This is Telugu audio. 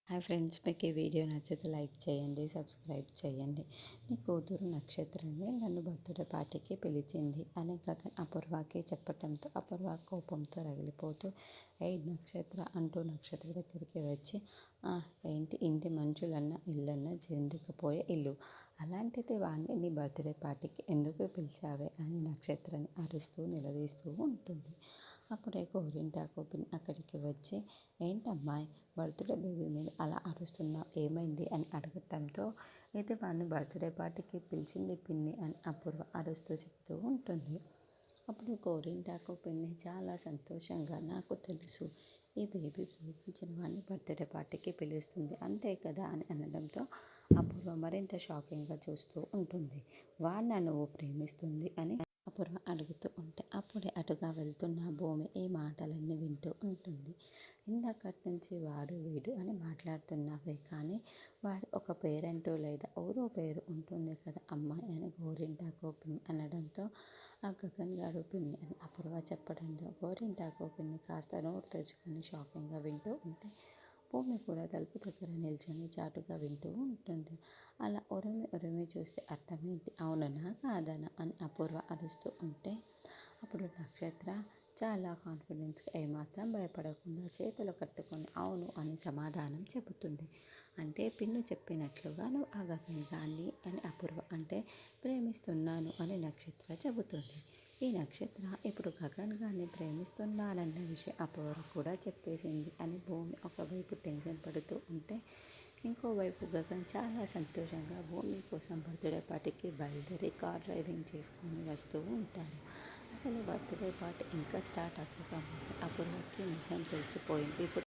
హాయ్ ఫ్రెండ్స్, మీకు ఈ వీడియో నచ్చితే లైక్ చేయండి, సబ్స్క్రైబ్ చేయండి. నీ కూతురు నక్షత్రాన్ని నన్ను బర్త్డే పార్టీకి పిలిచింది అని గగన్ అపూర్వకి చెప్పటంతో అపూర్వ కోపంతో రగిలిపోతూ నక్షత్ర అంటూ నక్షత్ర దగ్గరికి వచ్చి ఏంటి ఇంటి మనుషులన్నా ఇల్లన్నా చెందుకుపోయే ఇల్లు, అలాంటిది వాడిని నీ బర్త్డే పార్టీకి ఎందుకు పిలిచావే అని నక్షత్రాన్ని అరుస్తూ నిలదీస్తూ ఉంటుంది. అప్పుడే గోరింటాకు పిన్ని అక్కడికి వచ్చి ఏంటమ్మాయి బర్త్డే బేబీ మీద అలా అరుస్తున్నావు, ఏమైంది అని అడగటంతో ఇది వాడిని బర్త్డే పార్టీకి పిలిచింది పిన్ని అని అపూర్వ అరుస్తూ చెప్తూ ఉంటుంది. అప్పుడు గోరింటాకు పిన్ని చాలా సంతోషంగా నాకు తెలుసు ఈ బేబీ ప్రేమించిన వాడిని బర్త్డే పార్టీకి పిలుస్తుంది అంతే కదా అని అనడంతో అపూర్వ మరింత షాకింగ్గా చూస్తూ ఉంటుంది. వాడిని నువ్వు ప్రేమిస్తుంది అని అపూర్వ అడుగుతూ ఉంటే అప్పుడే అటుగా వెళ్తున్న భూమి ఈ మాటలన్నీ వింటూ ఉంటుంది. ఇందాకటి నుంచి వాడు వీడు అని మాట్లాడుతున్నావే, కానీ వాడు ఒక పేరంటూ లేదా ఊరో పేరు ఉంటుంది కదా అమ్మాయి అని గోరింటాకు పిన్ని అనడంతో ఆ గగన్ గాడు పిన్ని అని అపూర్వ చెప్పడంతో గోరింటాకు పిన్ని కాస్త నోరు తెరుచుకొని షాకింగ్గా వింటూ ఉంటే భూమి కూడా తలుపు దగ్గర నిల్చొని చాటుగా వింటూ ఉంటుంది. అలా ఉరిమి ఉరిమి చూస్తే అర్థమేంటి, అవుననా కాదనా అని అపూర్వ అరుస్తూ ఉంటే అప్పుడు నక్షత్ర చాలా కాన్ఫిడెన్స్గా ఏమాత్రం భయపడకుండా చేతులు కట్టుకొని అవును అని సమాధానం చెబుతుంది. అంటే పిన్ని చెప్పినట్లుగా నువ్వు ఆ గగన్ గాన్ని అని అపూర్వ అంటే ప్రేమిస్తున్నాను అని నక్షత్ర చెబుతుంది. ఈ నక్షత్ర ఇప్పుడు గగన్ గారిని ప్రేమిస్తున్నానన్న విషయం అపూర్వ కూడా చెప్పేసింది అని భూమి ఒకవైపు టెన్షన్ పడుతూ ఉంటే ఇంకోవైపు గగన్ చాలా సంతోషంగా భూమి కోసం బర్త్డే పార్టీకి బయలుదేరి కార్ డ్రైవింగ్ చేసుకొని వస్తూ ఉంటాడు. అసలు బర్త్డే పార్టీ ఇంకా స్టార్ట్ అవ్వకముందే అపూర్వకి నిజం తెలిసిపోయింది. ఇప్పుడు